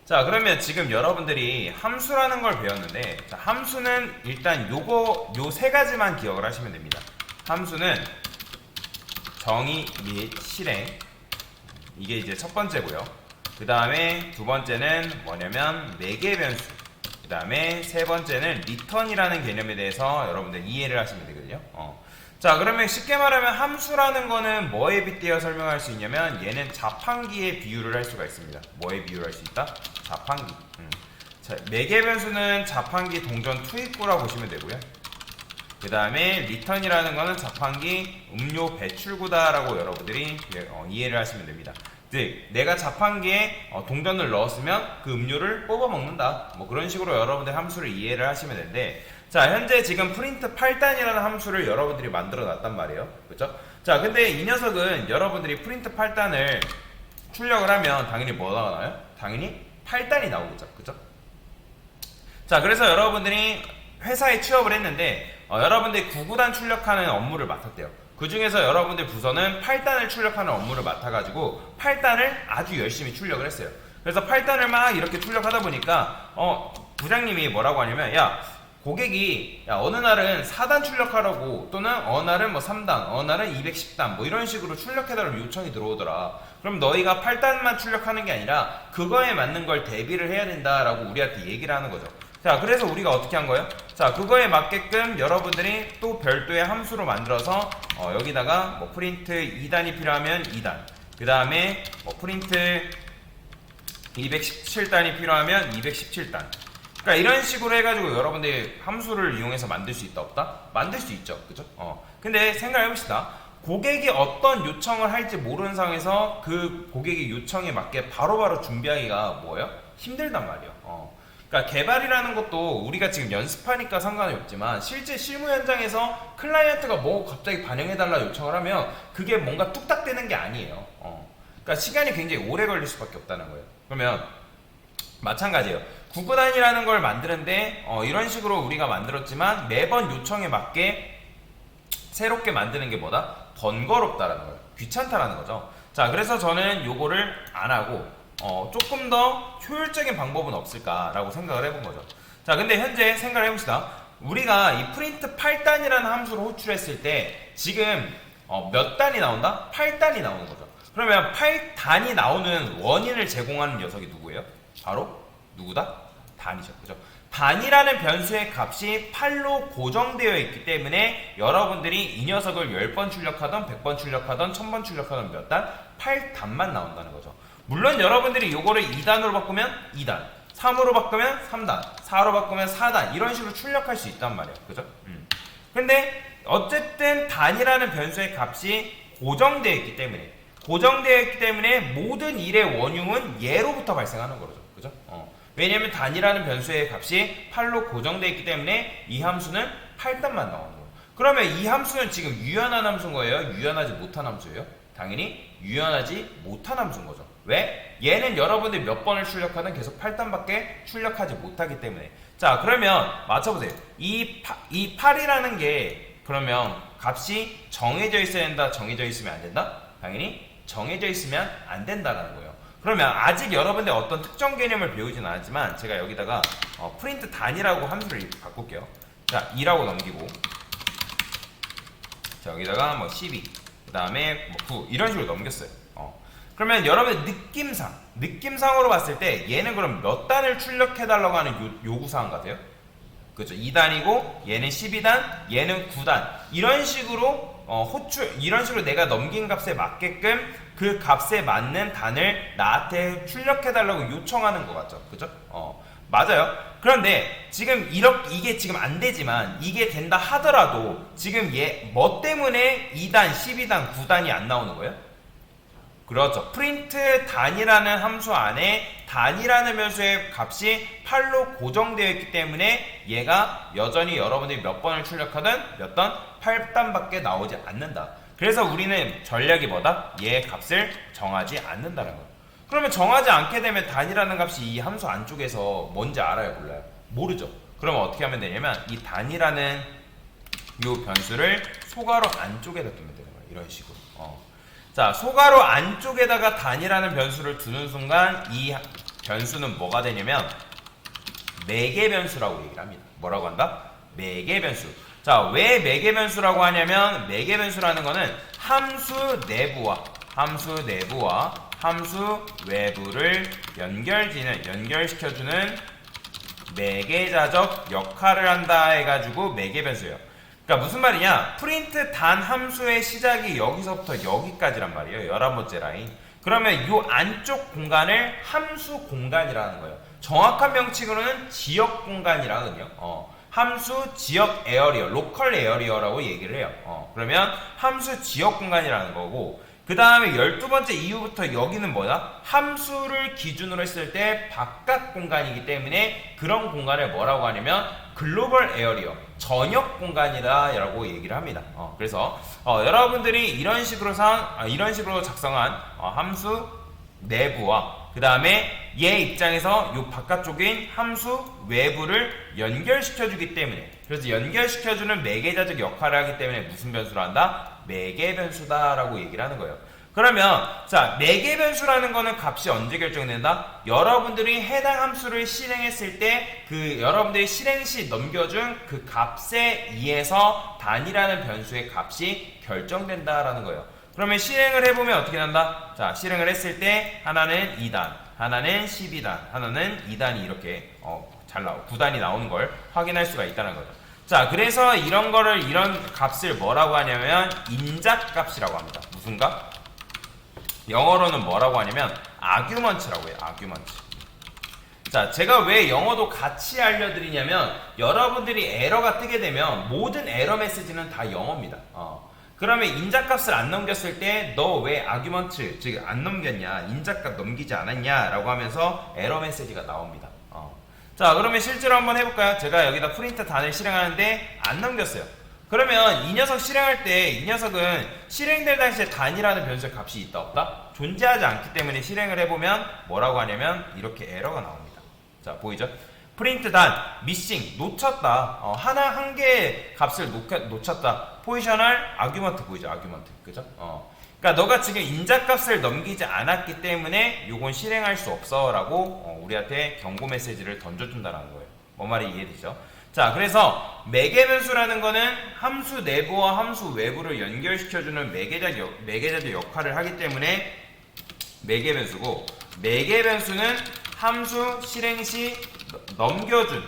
자, 그러면 지금 여러분들이 함수라는 걸 배웠는데, 자, 함수는 일단 요 세 가지만 기억을 하시면 됩니다. 함수는 정의 및 실행, 이게 이제 첫 번째고요. 그 다음에 두 번째는 뭐냐면 매개 변수, 그 다음에 세 번째는 리턴이라는 개념에 대해서 여러분들 이해를 하시면 되거든요. 자, 그러면 쉽게 말하면 함수라는 거는 뭐에 빗대어 설명할 수 있냐면, 얘는 자판기에 비유를 할 수가 있습니다. 뭐에 비유를 할 수 있다? 자판기. 자, 매개 변수는 자판기 동전 투입구라고 보시면 되고요. 그 다음에 리턴이라는 거는 자판기 음료 배출구다라고 여러분들이 이해를 하시면 됩니다. 즉, 내가 자판기에 동전을 넣었으면 그 음료를 뽑아 먹는다, 뭐 그런 식으로 여러분들 함수를 이해를 하시면 되는데, 자, 현재 지금 프린트 8단이라는 함수를 여러분들이 만들어 놨단 말이에요. 그렇죠? 자, 근데 이 녀석은 여러분들이 프린트 8단을 출력을 하면 당연히 뭐가 나와요? 당연히 8단이 나오겠죠. 그렇죠? 자, 그래서 여러분들이 회사에 취업을 했는데 여러분들이 9구단 출력하는 업무를 맡았대요. 그 중에서 여러분들 부서는 8단을 출력하는 업무를 맡아가지고 8단을 아주 열심히 출력을 했어요. 그래서 8단을 막 이렇게 출력하다 보니까 부장님이 뭐라고 하냐면, 야, 고객이 어느 날은 4단 출력하라고, 또는 어느 날은 뭐 3단, 어느 날은 210단 뭐 이런 식으로 출력해달라고 요청이 들어오더라. 그럼 너희가 8단만 출력하는 게 아니라 그거에 맞는 걸 대비를 해야 된다라고 우리한테 얘기를 하는 거죠. 자, 그래서 우리가 어떻게 한 거예요? 자, 그거에 맞게끔 여러분들이 또 별도의 함수로 만들어서 여기다가 뭐 프린트 2단이 필요하면 2단, 그 다음에 뭐 프린트 217단이 필요하면 217단. 그러니까 이런 식으로 해가지고 여러분들이 함수를 이용해서 만들 수 있다 없다? 만들 수 있죠. 그죠? 근데 생각해봅시다. 고객이 어떤 요청을 할지 모르는 상황에서 그 고객의 요청에 맞게 바로바로 준비하기가 뭐예요? 힘들단 말이에요. 그러니까 개발이라는 것도 우리가 지금 연습하니까 상관이 없지만, 실제 실무 현장에서 클라이언트가 뭐 갑자기 반영해달라 요청을 하면 그게 뭔가 뚝딱 되는 게 아니에요. 그러니까 시간이 굉장히 오래 걸릴 수밖에 없다는 거예요. 그러면 마찬가지예요. 구구단이라는 걸 만드는데 이런 식으로 우리가 만들었지만 매번 요청에 맞게 새롭게 만드는 게 뭐다? 번거롭다라는 거예요. 귀찮다라는 거죠. 자, 그래서 저는 요거를 안 하고 조금 더 효율적인 방법은 없을까라고 생각을 해본 거죠. 자, 근데 현재 생각을 해봅시다. 우리가 이 프린트 8단이라는 함수를 호출했을 때 지금 몇 단이 나온다? 8단이 나오는 거죠. 그러면 8단이 나오는 원인을 제공하는 녀석이 누구예요? 바로 누구다? 단이죠. 그죠? 단이라는 변수의 값이 8로 고정되어 있기 때문에 여러분들이 이 녀석을 10번 출력하던 100번 출력하던 1000번 출력하던 몇 단? 8단만 나온다는 거죠. 물론 여러분들이 요거를 2단으로 바꾸면 2단, 3으로 바꾸면 3단, 4로 바꾸면 4단 이런 식으로 출력할 수 있단 말이에요. 그죠? 근데 어쨌든 단이라는 변수의 값이 고정되어 있기 때문에 모든 일의 원흉은 얘로부터 발생하는 거죠. 그죠? 왜냐면 단이라는 변수의 값이 8로 고정되어 있기 때문에 이 함수는 8단만 나오는 거예요. 그러면 이 함수는 지금 유연한 함수인 거예요? 유연하지 못한 함수예요? 당연히 유연하지 못한 함수인 거죠. 왜? 얘는 여러분들이 몇 번을 출력하든 계속 8단밖에 출력하지 못하기 때문에. 자, 그러면 맞춰보세요. 이 8이라는 게 그러면 값이 정해져 있어야 된다, 정해져 있으면 안 된다? 당연히 정해져 있으면 안 된다라는 거예요. 그러면 아직 여러분들 어떤 특정 개념을 배우진 않았지만 제가 여기다가 프린트 단이라고 함수를 바꿀게요. 자, 2라고 넘기고, 자, 여기다가 뭐 12, 그 다음에 뭐 9 이런 식으로 넘겼어요. 그러면 여러분의 느낌상으로 봤을 때 얘는 그럼 몇 단을 출력해달라고 하는 요구사항 같아요? 그렇죠. 2단이고 얘는 12단, 얘는 9단 이런 식으로 이런 식으로 내가 넘긴 값에 맞게끔 그 값에 맞는 단을 나한테 출력해달라고 요청하는 것 같죠. 그죠? 맞아요. 그런데 지금 이게 지금 안 되지만 이게 된다 하더라도 지금 얘 뭐 때문에 2단, 12단, 9단이 안 나오는 거예요? 그렇죠. 프린트 단이라는 함수 안에 단이라는 변수의 값이 8로 고정되어 있기 때문에 얘가 여전히 여러분들이 몇 번을 출력하든 몇 단 8단밖에 나오지 않는다. 그래서 우리는 전략이 뭐다? 얘 값을 정하지 않는다는 거예요. 그러면 정하지 않게 되면 단이라는 값이 이 함수 안쪽에서 뭔지 알아요? 몰라요? 모르죠. 그러면 어떻게 하면 되냐면 이 단이라는 이 변수를 소괄호 안쪽에다 두면 되는 거예요. 이런 식으로. 자, 소괄호 안쪽에다가 단이라는 변수를 두는 순간 이 변수는 뭐가 되냐면 매개 변수라고 얘기를 합니다. 뭐라고 한다? 매개 변수. 자, 왜 매개 변수라고 하냐면 매개 변수라는 거는 함수 내부와 함수 외부를 연결시켜주는 매개자적 역할을 한다 해가지고 매개 변수예요. 그러니까 무슨 말이냐? 프린트 단 함수의 시작이 여기서부터 여기까지란 말이에요. 11번째 라인. 그러면 이 안쪽 공간을 함수 공간이라는 거예요. 정확한 명칭으로는 지역 공간이라거든요. 함수 지역 에어리어, 로컬 에어리어라고 얘기를 해요. 그러면 함수 지역 공간이라는 거고, 그 다음에 12번째 이후부터 여기는 뭐야? 함수를 기준으로 했을 때 바깥 공간이기 때문에 그런 공간을 뭐라고 하냐면 글로벌 에어리어, 전역 공간이다 라고 얘기를 합니다. 그래서 여러분들이 이런 식으로 작성한 함수 내부와 그 다음에 얘 입장에서 요 바깥쪽인 함수 외부를 연결시켜주기 때문에, 그래서 연결시켜주는 매개자적 역할을 하기 때문에 무슨 변수를 한다? 매개 변수다라고 얘기를 하는 거예요. 그러면 자, 매개 변수라는 거는 값이 언제 결정된다? 여러분들이 해당 함수를 실행했을 때 그 여러분들이 실행 시 넘겨준 그 값에 의해서 단이라는 변수의 값이 결정된다라는 거예요. 그러면 실행을 해보면 어떻게 난다? 자, 실행을 했을 때 하나는 2단, 하나는 12단, 하나는 2단이 이렇게 잘 나오고 9단이 나오는 걸 확인할 수가 있다는 거죠. 자, 그래서 이런 값을 뭐라고 하냐면 인자값이라고 합니다. 무슨 값? 영어로는 뭐라고 하냐면 아규먼트라고 해요. 아규먼트. 자, 제가 왜 영어도 같이 알려드리냐면 여러분들이 에러가 뜨게 되면 모든 에러 메시지는 다 영어입니다. 그러면 인자값을 안 넘겼을 때 너 왜 아규먼트, 즉 안 넘겼냐, 인자값 넘기지 않았냐 라고 하면서 에러 메시지가 나옵니다. 자, 그러면 실제로 한번 해볼까요? 제가 여기다 프린트 단을 실행하는데 안 넘겼어요. 그러면 이 녀석 실행할 때 이 녀석은 실행될 당시에 단이라는 변수의 값이 있다 없다? 존재하지 않기 때문에 실행을 해보면 뭐라고 하냐면 이렇게 에러가 나옵니다. 자, 보이죠? 프린트 단, 미싱, 놓쳤다. 한 개의 값을 놓쳤다. 포지셔널 아규먼트 보이죠? 아규먼트. 그죠? 그러니까 너가 지금 인자값을 넘기지 않았기 때문에 요건 실행할 수 없어 라고 우리한테 경고 메시지를 던져준다는 거예요. 뭔 말이 이해되죠? 자, 그래서 매개 변수라는 거는 함수 내부와 함수 외부를 연결시켜주는 매개자적 역할을 하기 때문에 매개 변수고, 매개 변수는 함수 실행 시 넘겨준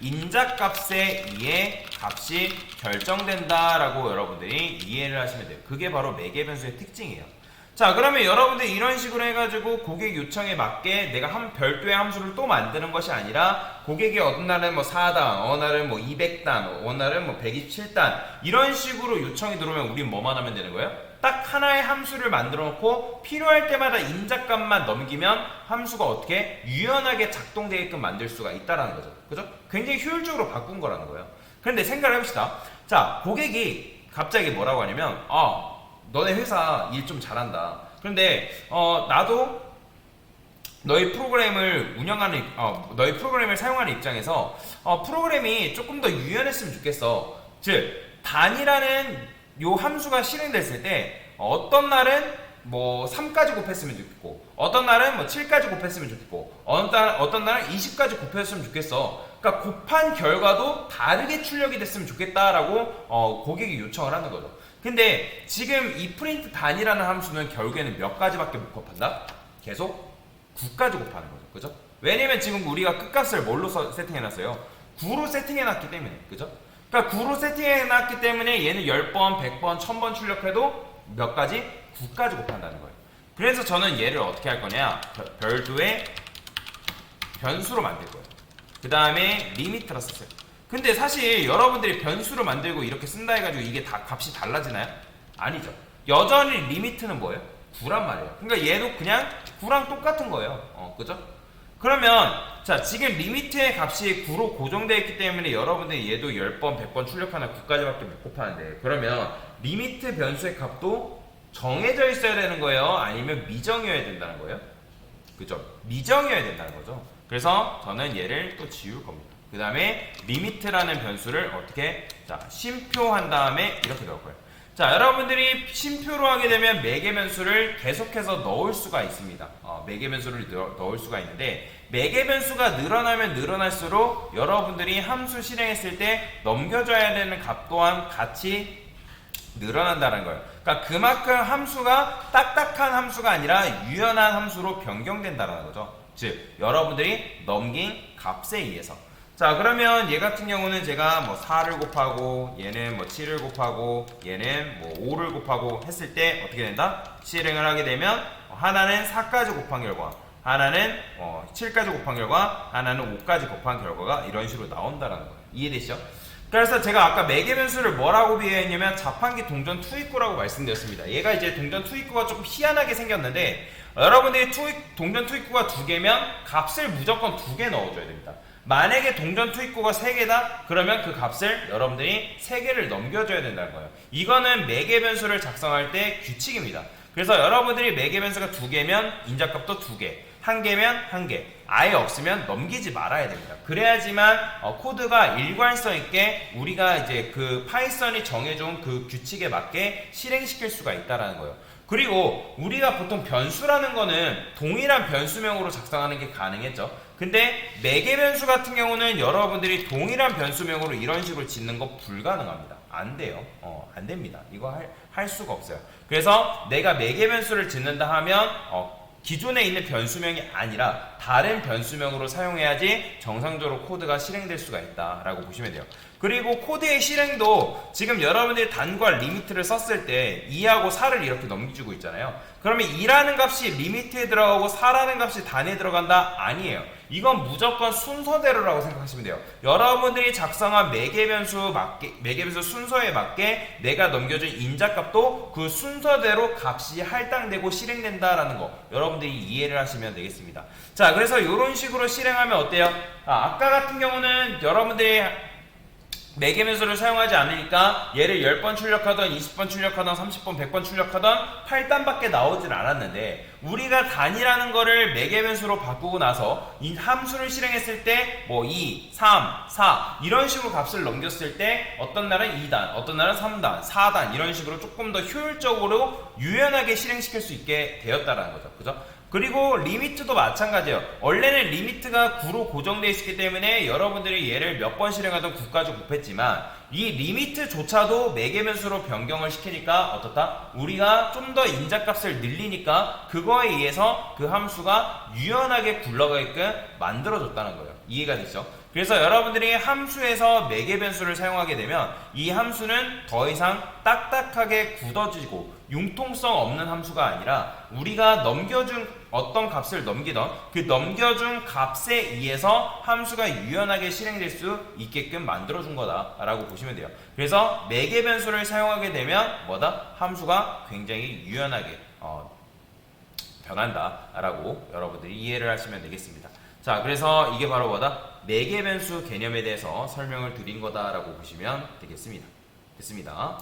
인자값에 의해 값이 결정된다라고 여러분들이 이해를 하시면 돼요. 그게 바로 매개 변수의 특징이에요. 자, 그러면 여러분들 이런 식으로 해가지고 고객 요청에 맞게 내가 별도의 함수를 또 만드는 것이 아니라 고객이 어느 날은 뭐 4단, 어느 날은 뭐 200단, 어느 날은 뭐 127단 이런 식으로 요청이 들어오면 우린 뭐만 하면 되는 거예요? 딱 하나의 함수를 만들어 놓고 필요할 때마다 인자값만 넘기면 함수가 어떻게 유연하게 작동되게끔 만들 수가 있다라는 거죠. 그죠? 굉장히 효율적으로 바꾼 거라는 거예요. 그런데 생각을 해봅시다. 자, 고객이 갑자기 뭐라고 하냐면 너네 회사 일 좀 잘한다. 그런데 나도 너희 프로그램을 너희 프로그램을 사용하는 입장에서 프로그램이 조금 더 유연했으면 좋겠어. 즉 단이라는 요 함수가 실행됐을 때 어떤 날은 뭐 3까지 곱했으면 좋겠고 어떤 날은 뭐 7까지 곱했으면 좋겠고 어떤 날은 20까지 곱했으면 좋겠어. 그러니까 곱한 결과도 다르게 출력이 됐으면 좋겠다라고 고객이 요청을 하는 거죠. 근데 지금 이 프린트 단이라는 함수는 결국에는 몇 가지밖에 못 곱한다? 계속 9까지 곱하는 거죠. 그죠? 왜냐면 지금 우리가 끝값을 뭘로 세팅해놨어요? 9로 세팅해놨기 때문에. 그죠? 그러니까 9로 세팅해놨기 때문에 얘는 10번, 100번, 1000번 출력해도 몇 가지? 9까지 곱한다는 거예요. 그래서 저는 얘를 어떻게 할 거냐? 별도의 변수로 만들 거예요. 그 다음에 리미트라 썼어요. 근데 사실 여러분들이 변수로 만들고 이렇게 쓴다 해가지고 이게 다 값이 달라지나요? 아니죠. 여전히 리미트는 뭐예요? 9란 말이에요. 그러니까 얘도 그냥 9랑 똑같은 거예요. 그죠? 그러면 자, 지금 리미트의 값이 9로 고정되어 있기 때문에 여러분들이 얘도 10번, 100번 출력하나 9까지밖에 못 곱하는데, 그러면 리미트 변수의 값도 정해져 있어야 되는 거예요? 아니면 미정이어야 된다는 거예요? 그죠? 미정이어야 된다는 거죠. 그래서 저는 얘를 또 지울 겁니다. 그 다음에 리미트라는 변수를 어떻게 쉼표한 다음에 이렇게 넣을 거예요. 자, 여러분들이 쉼표로 하게 되면 매개 변수를 계속해서 넣을 수가 있습니다. 매개 변수를 넣을 수가 있는데, 매개 변수가 늘어나면 늘어날수록 여러분들이 함수 실행했을 때 넘겨줘야 되는 값 또한 같이 늘어난다는 거예요. 그러니까 그만큼 함수가 딱딱한 함수가 아니라 유연한 함수로 변경된다는 거죠. 즉, 여러분들이 넘긴 값에 의해서. 자, 그러면 얘 같은 경우는 제가 뭐 4를 곱하고 얘는 뭐 7을 곱하고 얘는 뭐 5를 곱하고 했을 때 어떻게 된다? 실행을 하게 되면 하나는 4까지 곱한 결과, 하나는 7까지 곱한 결과, 하나는 5까지 곱한 결과가 이런 식으로 나온다는 거예요. 이해되시죠? 그래서 제가 아까 매개 변수를 뭐라고 비교했냐면 자판기 동전 투입구라고 말씀드렸습니다. 얘가 이제 동전 투입구가 조금 희한하게 생겼는데, 여러분들이 동전 투입구가 2개면 값을 무조건 2개 넣어줘야 됩니다. 만약에 동전 투입구가 3개다? 그러면 그 값을 여러분들이 3개를 넘겨줘야 된다는 거예요. 이거는 매개 변수를 작성할 때 규칙입니다. 그래서 여러분들이 매개 변수가 2개면 인자값도 2개, 1개면 1개, 아예 없으면 넘기지 말아야 됩니다. 그래야지만 코드가 일관성 있게 우리가 이제 그 파이썬이 정해준 그 규칙에 맞게 실행시킬 수가 있다는 거예요. 그리고 우리가 보통 변수라는 거는 동일한 변수명으로 작성하는 게 가능했죠. 근데 매개 변수 같은 경우는 여러분들이 동일한 변수명으로 이런 식으로 짓는 거 불가능합니다. 안 돼요. 안 됩니다. 이거 할 수가 없어요. 그래서 내가 매개 변수를 짓는다 하면 기존에 있는 변수명이 아니라 다른 변수명으로 사용해야지 정상적으로 코드가 실행될 수가 있다라고 보시면 돼요. 그리고 코드의 실행도 지금 여러분들이 단과 리미트를 썼을 때 2하고 4를 이렇게 넘겨주고 있잖아요. 그러면 2라는 값이 리미트에 들어가고 4라는 값이 단에 들어간다? 아니에요. 이건 무조건 순서대로라고 생각하시면 돼요. 여러분들이 작성한 매개 변수 순서에 맞게 내가 넘겨준 인자값도 그 순서대로 값이 할당되고 실행된다라는 거 여러분들이 이해를 하시면 되겠습니다. 자, 그래서 이런 식으로 실행하면 어때요? 아까 같은 경우는 여러분들이 매개 변수를 사용하지 않으니까 얘를 10번 출력하던 20번 출력하던 30번 100번 출력하던 8단밖에 나오질 않았는데, 우리가 단이라는 거를 매개 변수로 바꾸고 나서 이 함수를 실행했을 때 뭐 2, 3, 4 이런 식으로 값을 넘겼을 때 어떤 날은 2단, 어떤 날은 3단, 4단 이런 식으로 조금 더 효율적으로 유연하게 실행시킬 수 있게 되었다는 거죠. 그죠? 그리고 리미트도 마찬가지예요. 원래는 리미트가 9로 고정되어 있기 때문에 여러분들이 얘를 몇 번 실행하던 9까지 곱했지만 이 리미트조차도 매개 변수로 변경을 시키니까 어떻다? 우리가 좀 더 인자값을 늘리니까 그거에 의해서 그 함수가 유연하게 굴러가게끔 만들어줬다는 거예요. 이해가 되시죠? 그래서 여러분들이 함수에서 매개 변수를 사용하게 되면 이 함수는 더 이상 딱딱하게 굳어지고 융통성 없는 함수가 아니라 우리가 넘겨준 어떤 값을 넘기던 그 넘겨준 값에 의해서 함수가 유연하게 실행될 수 있게끔 만들어준 거다라고 보시면 돼요. 그래서 매개 변수를 사용하게 되면 뭐다? 함수가 굉장히 유연하게 변한다라고 여러분들이 이해를 하시면 되겠습니다. 자, 그래서 이게 바로 뭐다? 매개 변수 개념에 대해서 설명을 드린 거다라고 보시면 되겠습니다. 됐습니다.